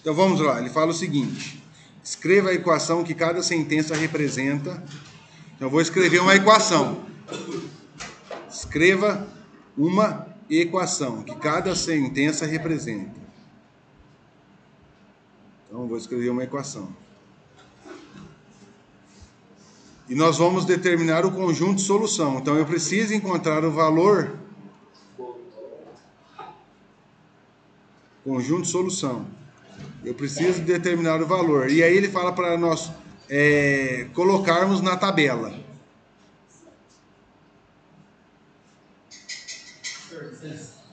Então vamos lá, ele fala o seguinte: escreva a equação que cada sentença representa. Então eu vou escrever uma equação. Escreva uma equação que cada sentença representa. Então vou escrever uma equação. E nós vamos determinar o conjunto de solução. Então eu preciso encontrar o valor conjunto de solução. Eu preciso determinar o valor. E aí ele fala para nós colocarmos na tabela.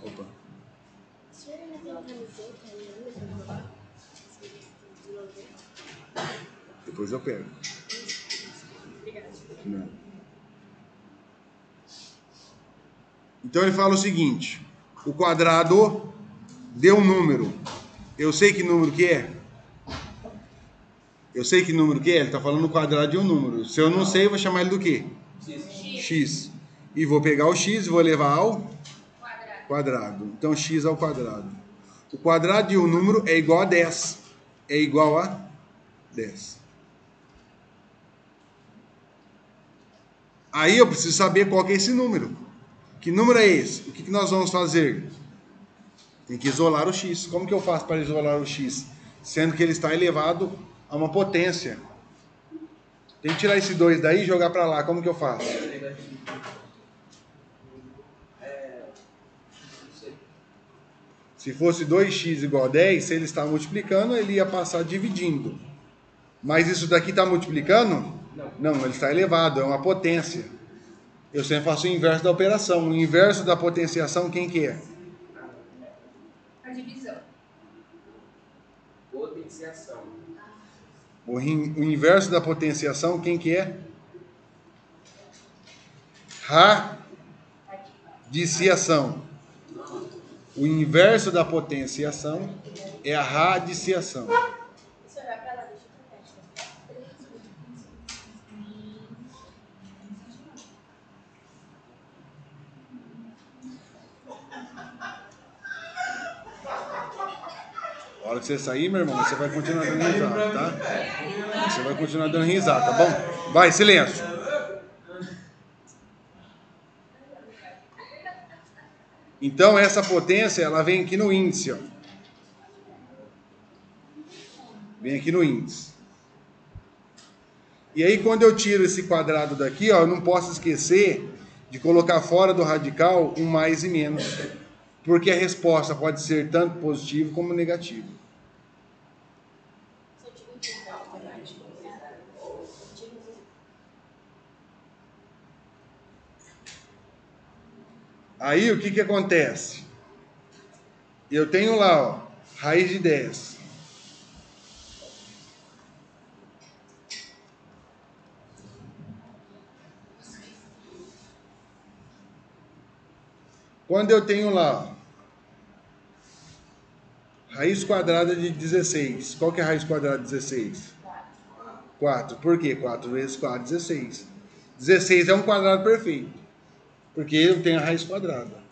Opa. Depois eu pego. Não. Então ele fala o seguinte: o quadrado deu um número. Eu sei que número que é? Eu sei que número que é? Ele está falando o quadrado de um número. Se eu não sei, eu vou chamar ele do quê? X. E vou pegar o x e vou levar ao quadrado. Então x ao quadrado. O quadrado de um número é igual a 10. É igual a 10. Aí eu preciso saber qual que é esse número. Que número é esse? O que nós vamos fazer? Tem que isolar o x. Como que eu faço para isolar o x? Sendo que ele está elevado a uma potência. Tem que tirar esse 2 daí e jogar para lá. Como que eu faço? Se fosse 2x igual a 10, se ele está multiplicando, ele ia passar dividindo. Mas isso daqui está multiplicando? Não, ele está elevado, é uma potência. Eu sempre faço o inverso da operação. O inverso da potenciação, quem que é? A divisão. Potenciação. O inverso da potenciação, quem que é? Radiciação. O inverso da potenciação é a radiciação. A hora que você sair, meu irmão, você vai continuar dando risada, tá? Você vai continuar dando risada, tá bom? Vai, silêncio. Então, essa potência, ela vem aqui no índice, ó. Vem aqui no índice. E aí, quando eu tiro esse quadrado daqui, ó, eu não posso esquecer de colocar fora do radical um mais e menos. Porque a resposta pode ser tanto positiva como negativa. Aí, o que acontece? Eu tenho lá, ó, raiz de 10. Quando eu tenho lá, ó, raiz quadrada de 16. Qual que é a raiz quadrada de 16? 4. Por quê? 4 vezes 4, 16. 16 é um quadrado perfeito. Porque eu tenho a raiz quadrada.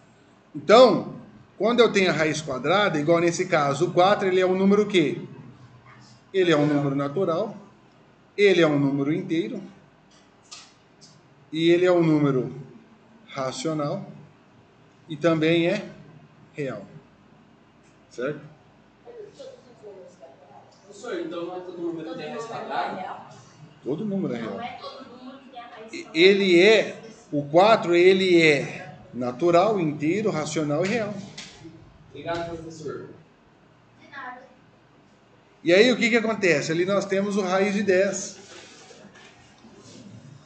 Então, quando eu tenho a raiz quadrada, igual nesse caso, o 4 ele é um número o quê? Ele é um número natural. Ele é um número inteiro. E ele é um número racional. E também é real. Certo? Professor, então não é todo número que tem raiz quadrada? Todo número é real. Não é todo número que tem a raiz quadrada. Ele é, o 4 ele é natural, inteiro, racional e real. Obrigado, professor. De nada. E aí o que acontece? Ali nós temos o raiz de 10.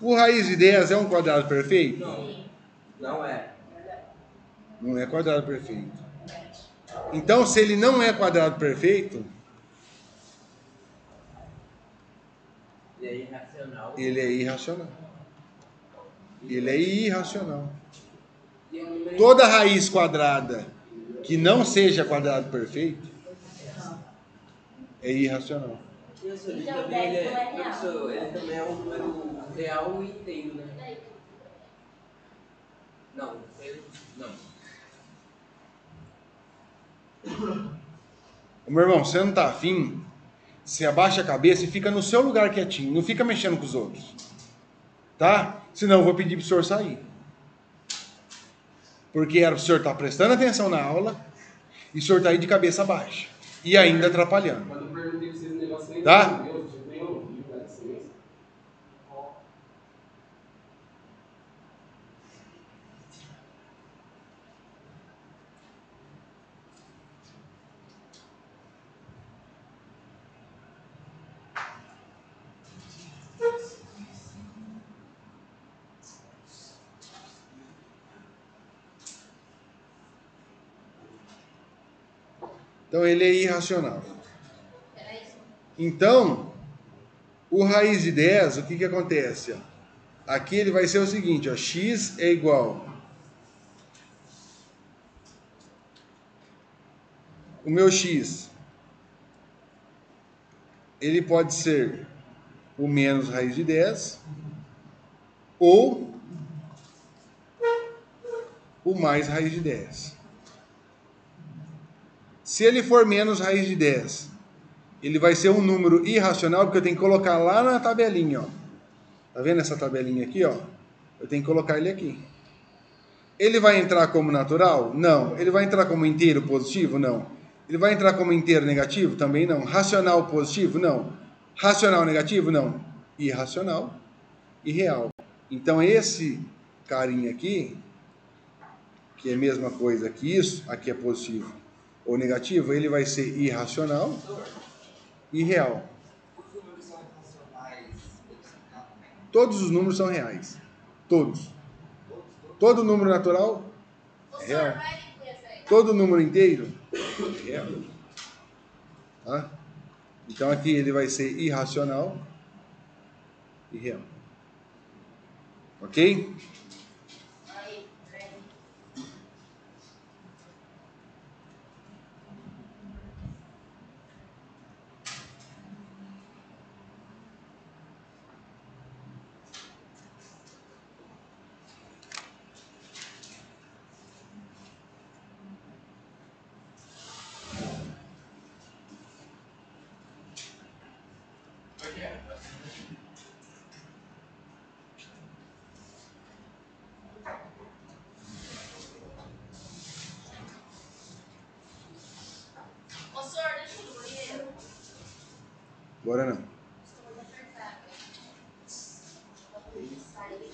O raiz de 10 é um quadrado perfeito? Não. Não é. Não é quadrado perfeito. Então, se ele não é quadrado perfeito, Ele é irracional. ele é irracional. Ele é irracional. E é um número Toda raiz quadrada que não seja quadrado perfeito é irracional. Professor, ele Então, também 10 não é real. professor, ele também é um número real e inteiro, né? Não, ele não. Ô, meu irmão, você não tá afim, você abaixa a cabeça e fica no seu lugar quietinho. Não fica mexendo com os outros. Tá? Senão eu vou pedir pro senhor sair. Porque era pro senhor estar prestando atenção na aula e o senhor tá aí de cabeça baixa. E ainda atrapalhando. Quando eu perguntei pra vocês o negócio, nem Tá? nem ouvi, cara. Então ele é irracional. Então, o raiz de 10, o que acontece? Aqui ele vai ser o seguinte, ó, x é igual. O meu x, ele pode ser o menos raiz de 10 ou o mais raiz de 10. Se ele for menos raiz de 10, ele vai ser um número irracional, porque eu tenho que colocar lá na tabelinha, ó. Tá vendo essa tabelinha aqui, ó? Eu tenho que colocar ele aqui. Ele vai entrar como natural? Não. Ele vai entrar como inteiro positivo? Não. Ele vai entrar como inteiro negativo? Também não. Racional positivo? Não. Racional negativo? Não. Irracional e real. Então esse carinha aqui, que é a mesma coisa que isso, aqui é positivo ou negativo, ele vai ser irracional e real. Os números são racionais, eles são reais também? Todos os números são reais. Todos. Todo número natural é real. Todo número inteiro é real. Tá? Então aqui ele vai ser irracional e real. Ok? Ô, senhor, deixa eu ir no banheiro. Agora não. Estou muito apertada. Eu vou sair.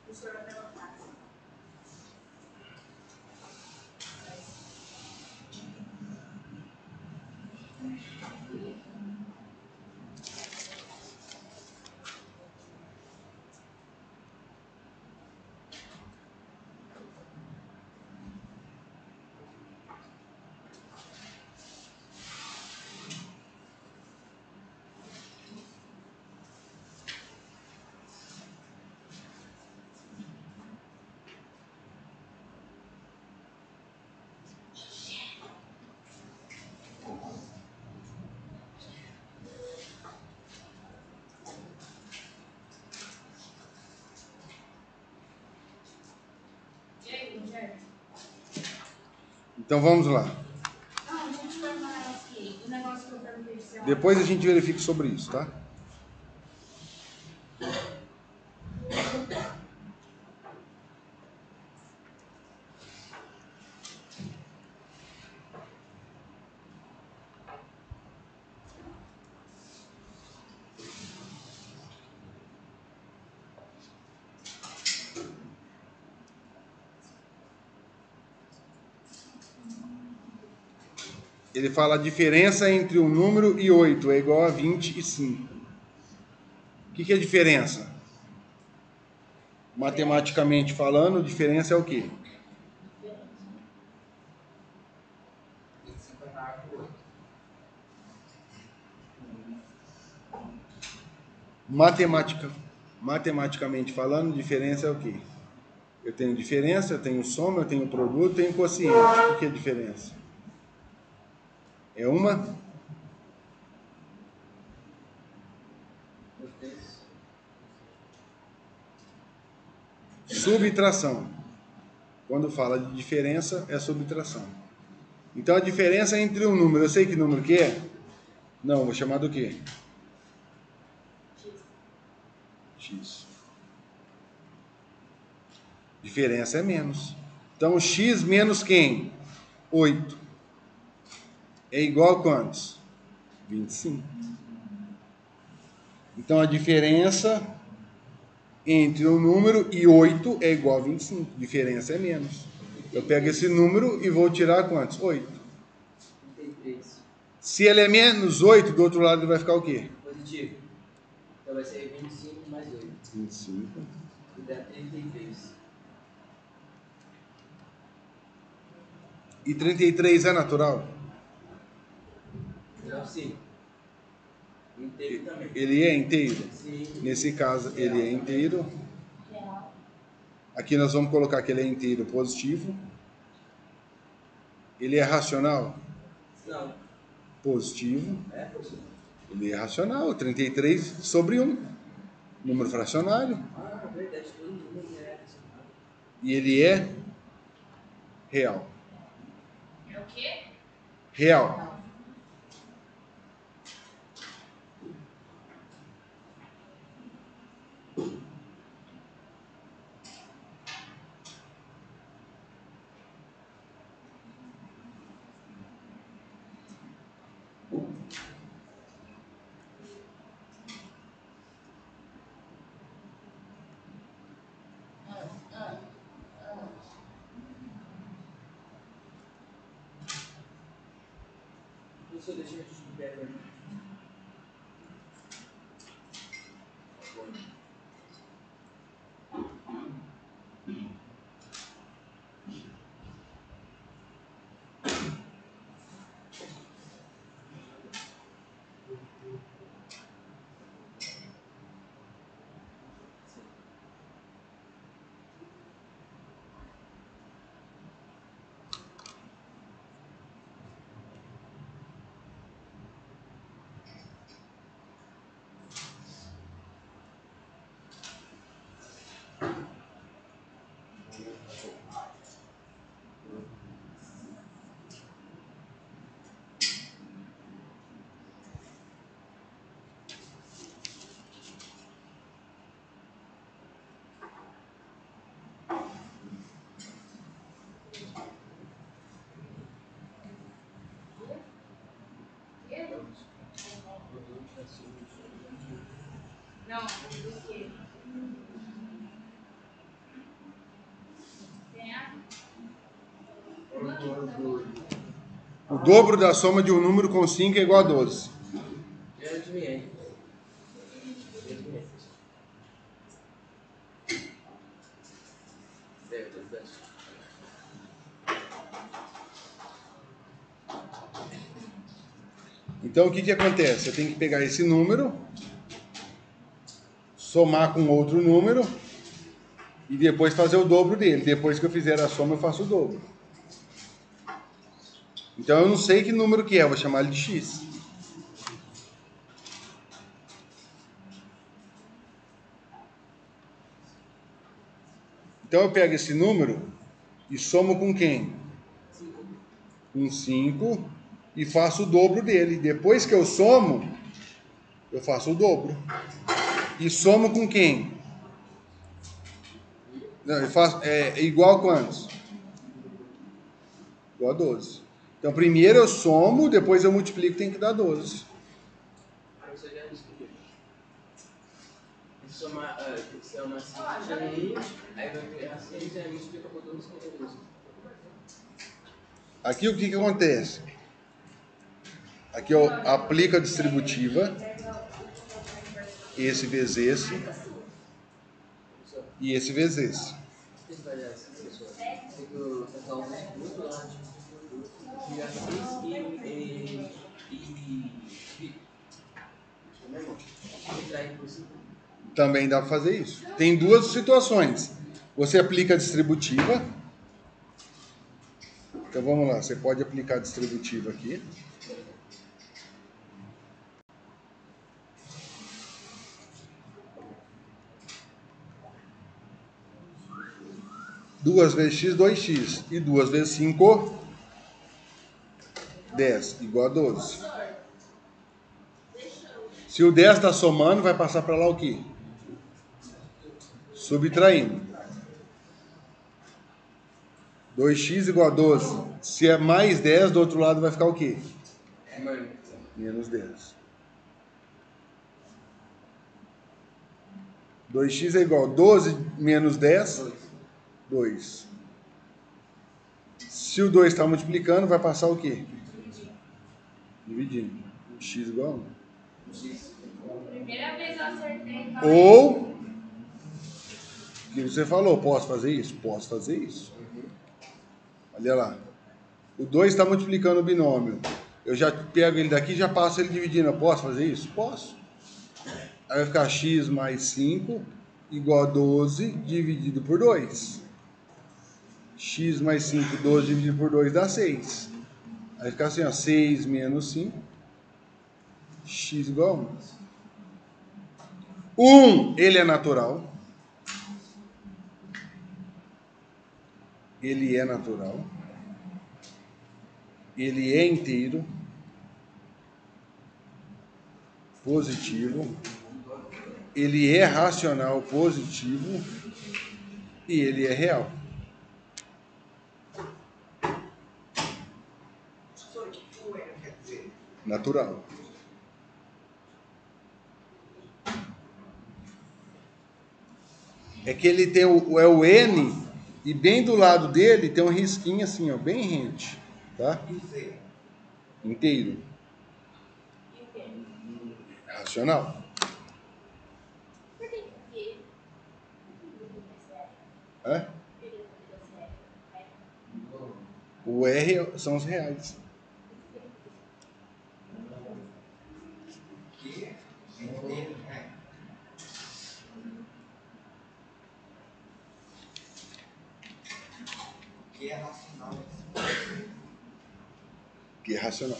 O senhor vai pela casa. E aí, Rogério? Então vamos lá. Não, deixa eu te perguntar aqui. O negócio que eu perguntei de ser Depois a gente verifica sobre isso, tá? Ele fala a diferença entre um número e 8 é igual a 25. O que é a diferença? Matematicamente falando, diferença é o quê? 25 é maior que o 8. Matematicamente falando, diferença é o quê? Eu tenho diferença, eu tenho soma, eu tenho produto, eu tenho quociente. O que é diferença? É uma subtração. Quando fala de diferença, é subtração. Então a diferença entre um número, eu sei que número que é? Não, vou chamar do quê? X. Diferença é menos. Então x menos quem? 8. É igual a quantos? 25. Então a diferença entre um número e 8 é igual a 25. Diferença é menos. Eu pego esse número e vou tirar quantos? 8. 33. Se ele é menos 8, do outro lado ele vai ficar o quê? Positivo. Então vai ser 25 mais 8. 25. E dá 33. E 33 é natural? Então sim. Inteiro também. Ele é inteiro? Sim. Nesse caso, ele é inteiro. Aqui nós vamos colocar que ele é inteiro positivo. Ele é racional? Não. Positivo. É positivo. Ele é racional. 33 sobre 1. Número fracionário. Ah, verdade. Todo mundo é racional. E ele é real. É o quê? Real. Professor, deixa eu te explicar. Não, do quê? Tem a... O dobro da soma de um número com 5 é igual a 12. Eu adivinhei. Então o que acontece? Eu tenho que pegar esse número, somar com outro número e depois fazer o dobro dele. Depois que eu fizer a soma, eu faço o dobro. Então eu não sei que número que é, eu vou chamar ele de x. Então eu pego esse número e somo com quem? Com 5 e faço o dobro dele. Depois que eu somo, eu faço o dobro. E somo com quem? Não, eu faço, é igual a quantos? Igual a 12. Então primeiro eu somo, depois eu multiplico, tem que dar 12. Aí você já descobriu. Somar 5 já é 1, aí vai virar 6 e aí multiplica por 12 com 12. Aqui o que acontece? Aqui eu aplico a distributiva, esse vezes esse, e esse vezes esse. Tem que fazer assim, pessoal. Tem que colocar um muito lá, virar 6 e subtrair por 5. Também dá para fazer isso. Tem duas situações. Você aplica a distributiva. Então vamos lá, você pode aplicar a distributiva aqui. Duas vezes x, 2x. E 2 vezes 5, 10 igual a 12. Se o 10 está somando, vai passar para lá o quê? Subtraindo. 2x igual a 12. Se é mais 10, do outro lado vai ficar o quê? Menos 10. 2x é igual a 12 menos 10, 2. Se o 2 está multiplicando, vai passar o quê? Dividindo. X igual a 1. Primeira vez eu acertei. Ou, o que você falou, posso fazer isso? Posso fazer isso. Olha lá. O 2 está multiplicando o binômio. Eu já pego ele daqui e já passo ele dividindo. Eu posso fazer isso? Posso. Aí vai ficar x mais 5 igual a 12 dividido por 2. X mais 5, 12 dividido por 2 dá 6. Aí fica assim, ó, 6 menos 5, x igual a 1. 1, ele é natural. Ele é natural. Ele é inteiro. Positivo. Ele é racional positivo. E ele é real. Professor, o que o N quer dizer? Natural. É que ele tem o N e bem do lado dele tem um risquinho assim, ó, bem rente, tá? E o Z? Inteiro. E o quê? Racional. Por que que É? O R são os reais. Que N, né? Que é racional. Que é racional.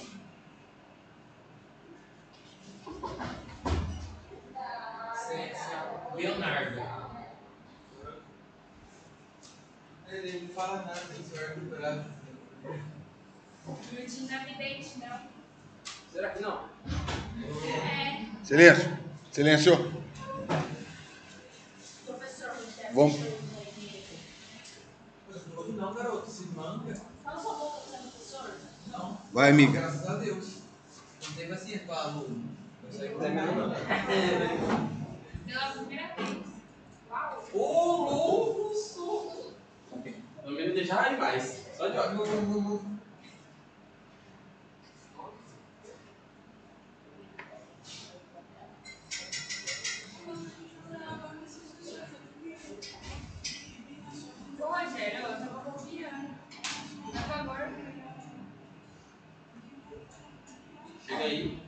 Leonardo. Ele não fala nada, isso é recuperado. não tinha vidente, não? Será que não? É. Silêncio. Silêncio. Professor, Vamos. Não, garoto, se manga. Fala sua boca para o professor. Não. Vai, amiga. Graças a Deus. Não tem paciência para aluno. Eu sei que tá Pela primeira vez. Uau! Ô, louco, sou. Não me deixar demais. Só de ódio. Ô, Rogério, eu tava copiando. Por favor. Chega aí.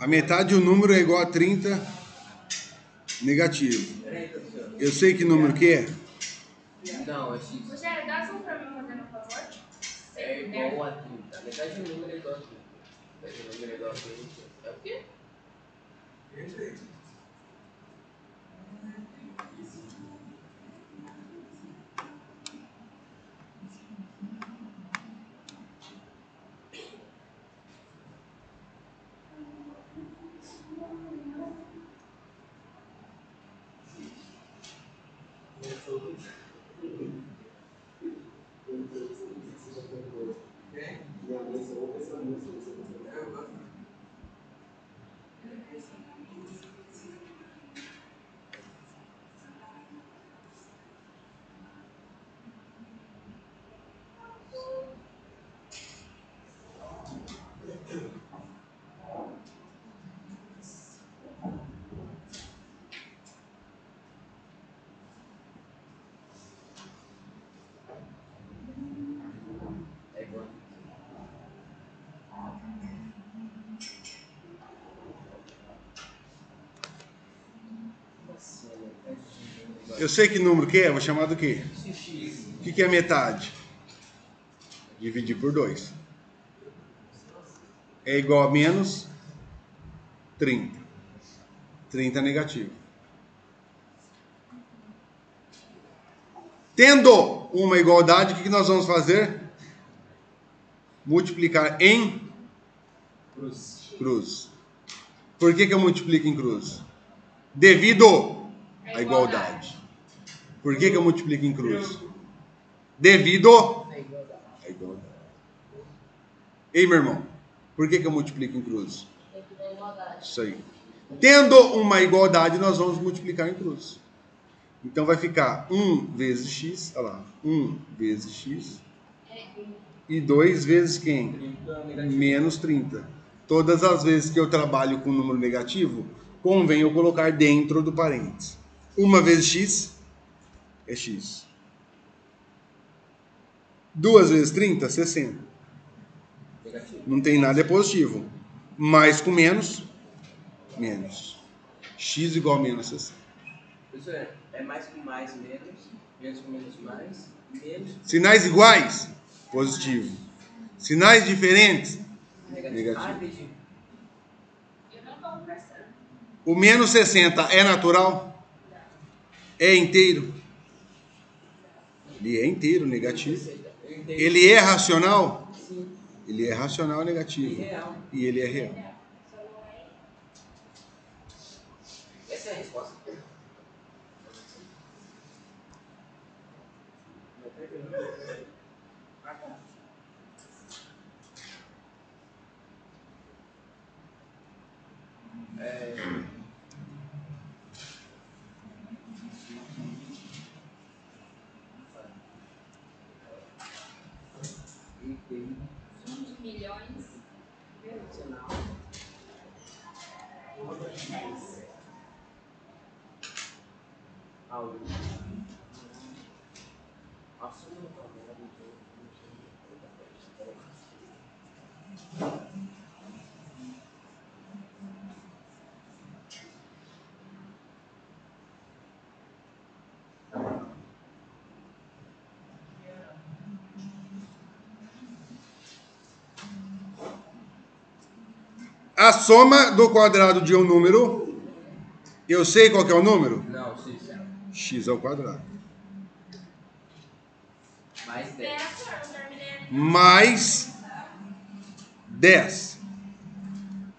A metade do número é igual a 30 negativo. Peraí, professor. Eu sei que número que é. Não, é X. Rogério, dá só pra mim fazendo um favor. É igual a 30. Metade do número é igual a 30. Metade do número é igual a 30. É o quê? Perfeito. Eu sei que número que é, vou chamar do quê? O que é metade? Dividir por 2. É igual a menos 30. 30 negativo. Tendo uma igualdade, o que nós vamos fazer? Multiplicar em cruz. Por que eu multiplico em cruz? Devido à igualdade. Por que eu multiplico em cruz? Devido à igualdade. Ei, meu irmão, por que eu multiplico em cruz? Isso aí. Tendo uma igualdade, nós vamos multiplicar em cruz. Então vai ficar 1 vezes x, olha lá, 1 vezes x, e 2 vezes quem? Menos 30. Todas as vezes que eu trabalho com número negativo, convém eu colocar dentro do parênteses. 1 vezes x é x. 2 vezes 30, 60. Não tem nada, é positivo. Mais com menos, menos. X igual a menos 60. Professor, é mais com mais, menos com menos, mais, menos... Sinais iguais, positivo. Sinais diferentes, negativo. Ah, entendi. Eu não estou conversando. O menos 60 é natural? É inteiro? Ele é inteiro, negativo. Ele é racional? Sim. Ele é racional negativo. E real. E ele é real. Essa é a resposta. De milhões. A soma do quadrado de um número, eu sei qual que é o número? Não, sim. X ao quadrado. Mais 10. Mais 10.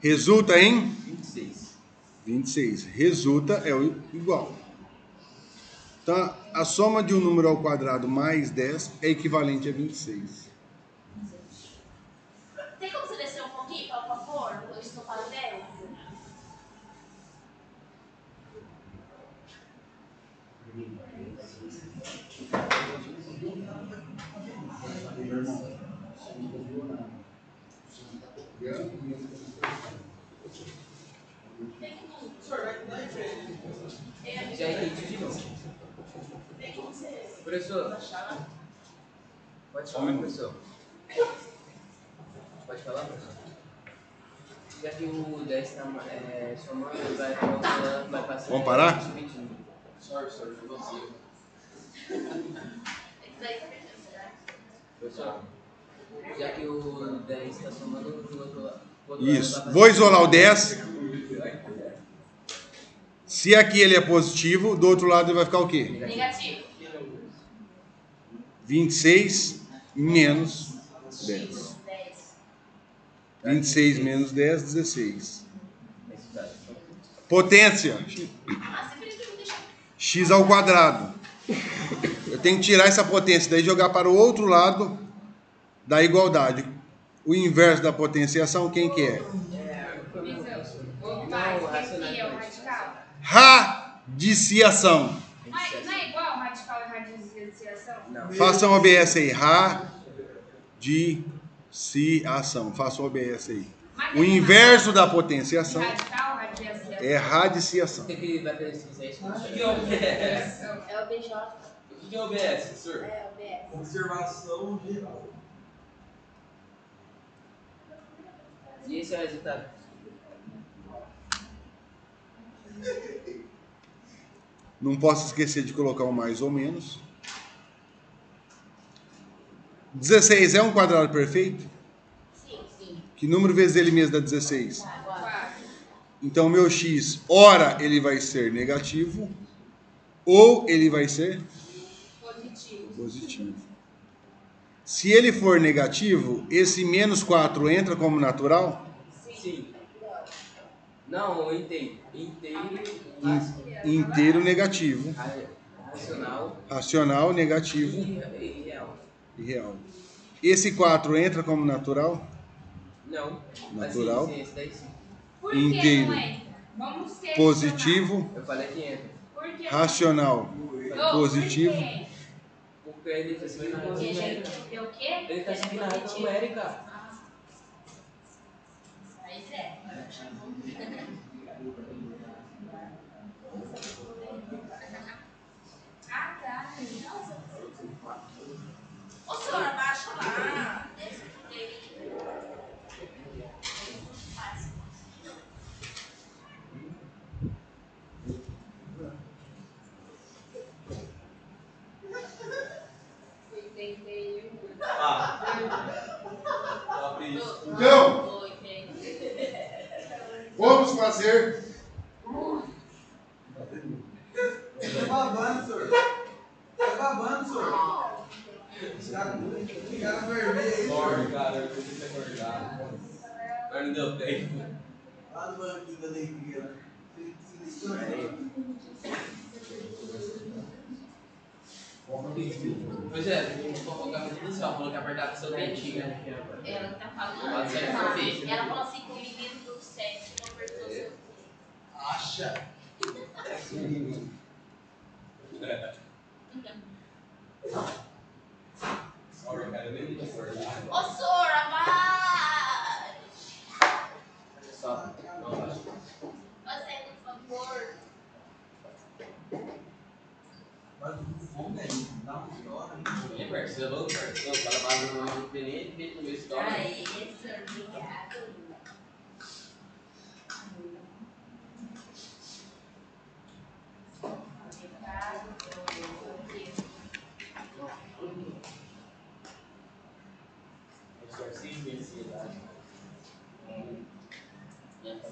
Resulta em 26. 26. Resulta é o igual. Então, a soma de um número ao quadrado mais 10 é equivalente a 26. Tem como você descer um pouquinho, por favor? Eu estou para 10. Já entendi de novo. Professor. Pode falar, professor. Pode falar, professor. Já que o 10 está somando, vai passar. Vamos parar? Sorry, você. Professor, já que o 10 está somando do outro lado. Isso. Vou isolar o 10. Se aqui ele é positivo, do outro lado ele vai ficar o quê? Negativo. 26 menos 10. 26 menos 10, 16. Potência. X ao quadrado. Eu tenho que tirar essa potência daí e jogar para o outro lado da igualdade. O inverso da potenciação, quem que é? Aqui é o radical. Radiciação. Mas não é igual radical e radiciação? Não. Façam OBS aí. Radiciação. Façam OBS aí. O inverso da potenciação Radical, radiação. é radiciação. Tem que vai pesquisar isso. O que é OBS? É o BJ. O que é OBS, professor? É o BS. Observação geral. E esse é o resultado? Não posso esquecer de colocar um mais ou menos. 16 é um quadrado perfeito? Sim. Que número vezes ele mesmo dá 16? 4. Então, meu x, ora ele vai ser negativo, ou ele vai ser positivo. Se ele for negativo, esse menos 4 entra como natural? Sim. Não, inteiro. Inteiro negativo. Racional, negativo e real. e real. Esse 4 entra como natural? Não. Natural. Sim, esse daí sim. Por que Inteiro. não entra? Vamos questionar. Positivo. Eu falei que entra. Por que Racional. Positivo. Por quê? Porque ele tá seguindo a razão Porque numérica. o quê? Ele tá seguindo a razão numérica. Mas é. Ah, tá. Ô, senhora, baixa lá. Deixa tudo aí. Então, vamos fazer. Tá babando, senhor. Tá babando, senhor. Ficaram vermelhos aí, senhor. Cara, eu preciso ter acordado. Mas não deu tempo. Lá no banquinho da alegria. Pois é, a gente colocar tudo assim, ó. Falou que apertar seu dentinho. Ela tá falando. Pode ser que eu fiz. Ela falou assim que o menino do sexo não apertou seu. Acha. Sorry, cara, eu nem tô acordado. Ô, Sora, vai! Só. Você, por favor. Mas o fome é isso. Dá uma hora. É, parcelou. O cara vai no penete e fez no meu história. Aí, senhor, obrigado.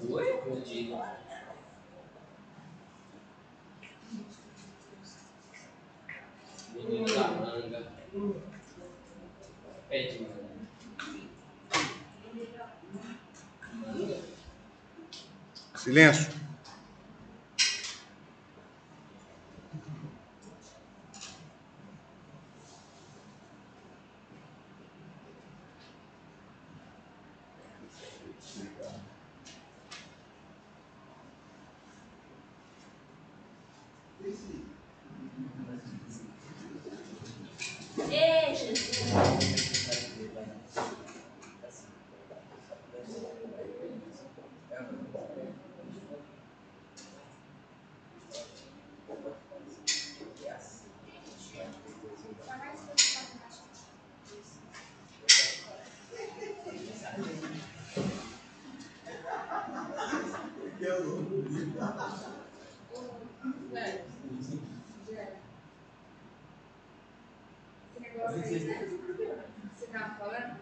Oi? Eu digo. Menino da manga. Pede manga. Silêncio. Ei, Jesus. Você tava falando?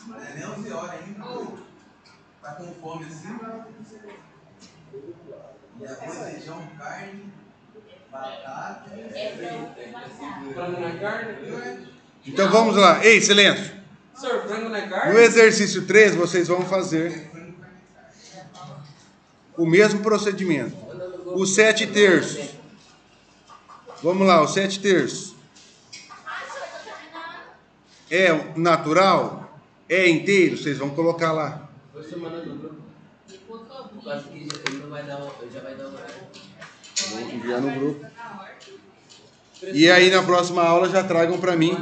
Não é nem 11 horas ainda. Tá com fome assim? E arroz, feijão, carne, batata. Frango na carne? Então vamos lá. Ei, silêncio. Senhor, frango na carne? No exercício 3, vocês vão fazer o mesmo procedimento. Os 7 terços. Vamos lá, os 7 terços. É natural? É inteiro? Vocês vão colocar lá. Você manda no grupo. Quase que já vai dar uma. Vou enviar no grupo. E aí na próxima aula já tragam para mim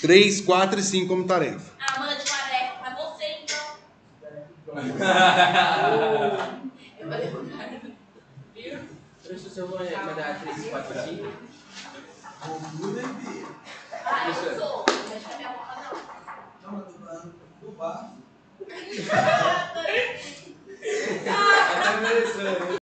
3, 4 e 5 como tarefa. Ah, manda de tarefa pra você, então. Eu vou levantar. Viu? Deixa o seu mandar 3, 4, 5. Ah, eu sou. Mas não é minha boca, não. Não, mas tô falando do bafo. Até mereceu, né?